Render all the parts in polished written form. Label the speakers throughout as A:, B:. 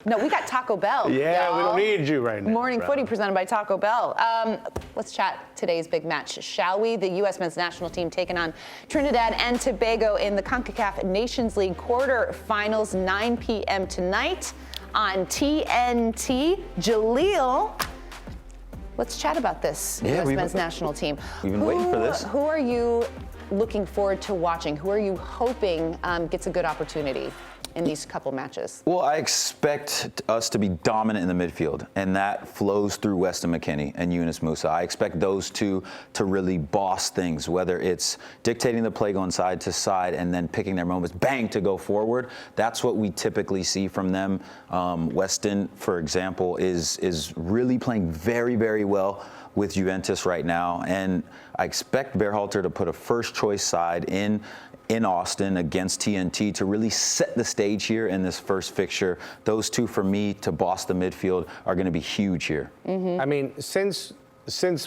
A: No, we got Taco Bell.
B: Yeah,
A: y'all.
B: we don't need you right now.
A: Morning Footy presented by Taco Bell. Let's chat today's big match, shall we? The U.S. men's national team taking on Trinidad and Tobago in the CONCACAF Nations League quarterfinals, 9 p.m. tonight on TNT. Jaleel, let's chat about this U.S. men's national team.
C: We've been waiting for this.
A: Who are you looking forward to watching? Who are you hoping gets a good opportunity in these couple matches?
C: Well, I expect us to be dominant in the midfield, and that flows through Weston McKennie and Yunus Musah. I expect those two to really boss things, whether it's dictating the play going side to side and then picking their moments, bang, to go forward. That's what we typically see from them. Weston, for example, is really playing very, very well with Juventus right now, and I expect Berhalter to put a first-choice side in Austin against TNT to really set the stage here in this first fixture. Those two, for me, to boss the midfield are going to be huge here.
B: I mean, since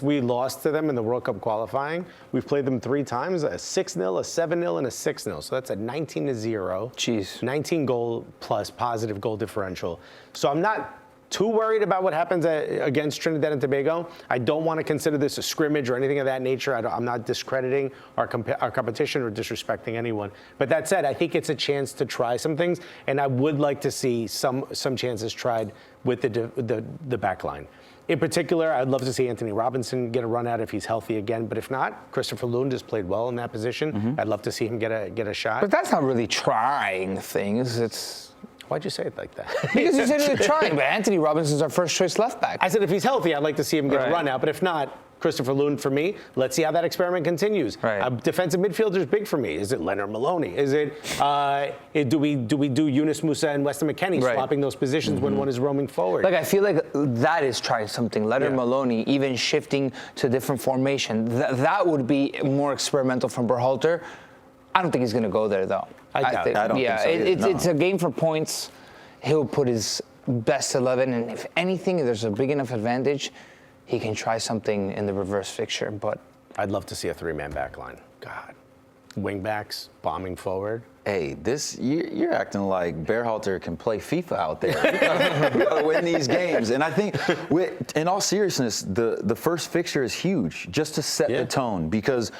B: we lost to them in the World Cup qualifying, we've played them 3 times, a 6-0, a 7-0, and a 6-0. So that's a 19-0.
C: Jeez.
B: 19 goal plus positive goal differential. So I'm not too worried about what happens against Trinidad and Tobago. I don't want to consider this a scrimmage or anything of that nature. I'm not discrediting our competition or disrespecting anyone. But that said, I think it's a chance to try some things, and I would like to see some chances tried with the back line. In particular, I'd love to see Anthony Robinson get a run out if he's healthy again. But if not, Christopher Lund has played well in that position. I'd love to see him get a shot.
D: But that's not really trying things. It's
B: Why'd you say it like that?
D: because you said they're trying, but Anthony Robinson's our first choice left back.
B: I said if he's healthy, I'd like to see him get a run out. But if not, Christopher Lund for me. Let's see how that experiment continues. Defensive midfielder is big for me. Is it Leonard Maloney? Is it do we do Yunus Musah and Weston McKennie swapping those positions when one is roaming forward?
D: Like, I feel like that is trying something. Leonard Maloney, even shifting to different formation. that would be more experimental from Berhalter. I don't think he's going to go there, though.
C: I don't think so either.
D: It's a game for points. He'll put his best 11, and if anything, if there's a big enough advantage, he can try something in the reverse fixture. But
B: I'd love to see a 3-man back line. God. Wing-backs, bombing forward.
C: Hey, you're acting like Berhalter can play FIFA out there. We gotta win these games. And I think, in all seriousness, the first fixture is huge, just to set the tone. Because,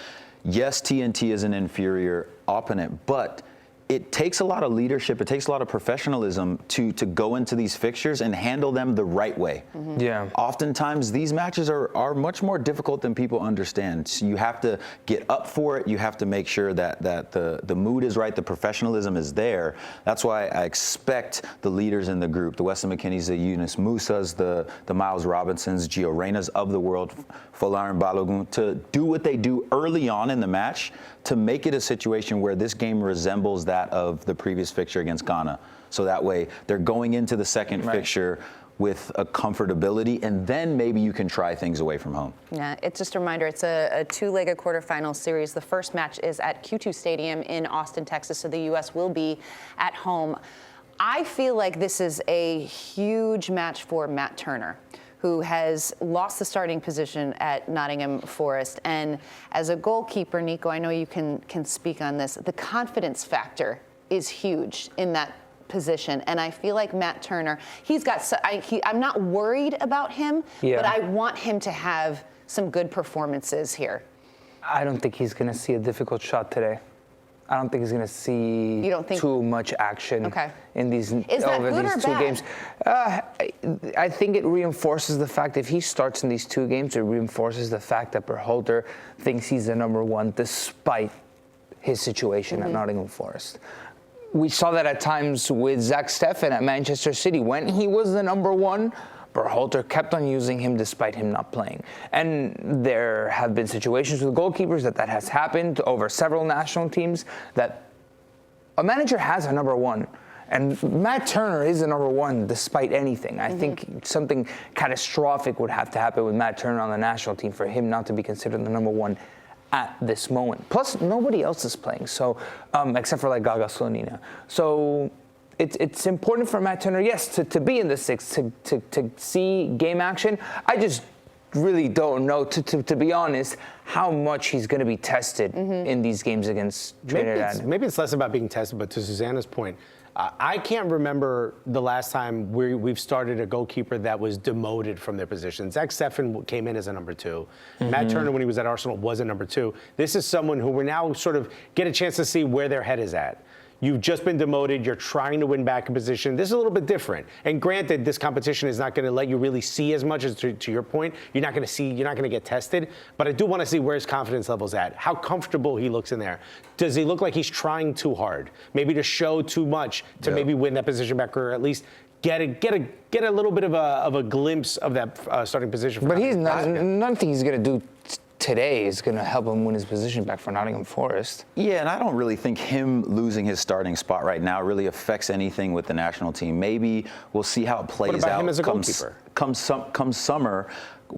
C: yes, TNT is an inferior opponent, but it takes a lot of leadership, it takes a lot of professionalism to go into these fixtures and handle them the right way.
D: Yeah.
C: Oftentimes, these matches are much more difficult than people understand. So you have to get up for it. You have to make sure that the mood is right, the professionalism is there. That's why I expect the leaders in the group, the Weston McKennies, the Yunus Musahs, the Miles Robinsons, Gio Reynas of the world, Folarin Balogun, to do what they do early on in the match to make it a situation where this game resembles that of the previous fixture against Ghana. So that way they're going into the second fixture with a comfortability, and then maybe you can try things away from home.
A: Yeah, it's just a reminder, it's a 2-legged quarterfinal series. The first match is at Q2 Stadium in Austin, Texas, so the U.S. will be at home. I feel like this is a huge match for Matt Turner, who has lost the starting position at Nottingham Forest. And as a goalkeeper, Nico, I know you can speak on this. The confidence factor is huge in that position. And I feel like Matt Turner, I'm not worried about him, but I want him to have some good performances here.
D: I don't think he's going to see a difficult shot today. I don't think he's going to see too much action in these two games. I think it reinforces the fact if he starts in these 2 games, it reinforces the fact that Berhalter thinks he's the number 1 despite his situation at Nottingham Forest. We saw that at times with Zach Steffen at Manchester City. When he was the number 1, Berhalter kept on using him despite him not playing. And there have been situations with goalkeepers that has happened over several national teams, that a manager has a number 1. And Matt Turner is the number 1 despite anything. I think something catastrophic would have to happen with Matt Turner on the national team for him not to be considered the number 1 at this moment. Plus, nobody else is playing, so except for like Gaga Slonina. So it's important for Matt Turner, yes, to be in the 6, to see game action. I just really don't know, to be honest, how much he's going to be tested in these games against Trinidad.
B: Maybe it's less about being tested, but to Susanna's point, I can't remember the last time we've started a goalkeeper that was demoted from their position. Zach Steffen came in as a number 2. Matt Turner, when he was at Arsenal, was a number 2. This is someone who we're now sort of get a chance to see where their head is at. You've just been demoted. You're trying to win back a position. This is a little bit different. And granted, this competition is not going to let you really see as much as to your point. You're not going to see. You're not going to get tested. But I do want to see where his confidence level's at. How comfortable he looks in there. Does he look like he's trying too hard? Maybe to show too much to maybe win that position back, or at least get a little bit of a glimpse of that starting position.
D: But he's not. Nothing he's going to do today is going to help him win his position back for Nottingham Forest.
C: Yeah, and I don't really think him losing his starting spot right now really affects anything with the national team. Maybe we'll see how it plays
B: what about
C: out.
B: Him as a goalkeeper?
C: Come summer,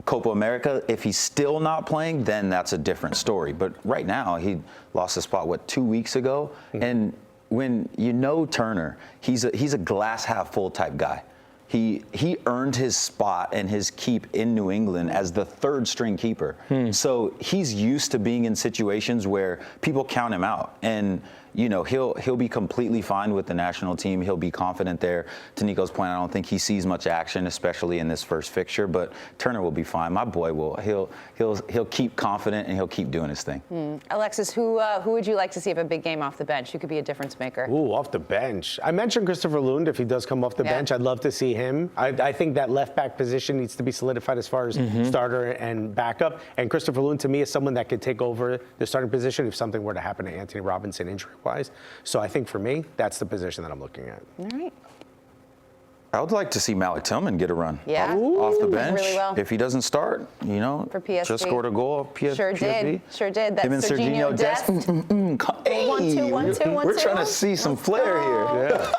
C: Copa America, if he's still not playing, then that's a different story. But right now, he lost his spot, 2 weeks ago? And when you know Turner, he's a glass half full type guy. He earned his spot and his keep in New England as the 3rd string keeper. So he's used to being in situations where people count him out. And you know, he'll be completely fine with the national team. He'll be confident there. To Nico's point, I don't think he sees much action, especially in this first fixture. But Turner will be fine. My boy will. He'll keep confident and he'll keep doing his thing.
A: Alexis, who would you like to see have a big game off the bench? Who could be a difference maker?
B: Ooh, off the bench. I mentioned Christopher Lund. If he does come off the bench, I'd love to see him. I think that left back position needs to be solidified as far as starter and backup. And Christopher Lund, to me, is someone that could take over the starting position if something were to happen to Anthony Robinson injury-wise. So I think for me, that's the position that I'm looking at.
A: All right.
C: I would like to see Malik Tillman get a run off the bench.
A: Really well.
C: If he doesn't start, you know,
A: for PSV.
C: Just scored a goal.
A: Sure did. That's
C: him and Serginho Dest.
A: Hey,
C: 1-2, 1-2, 1-2. We're trying to see some flair here.
B: Yeah.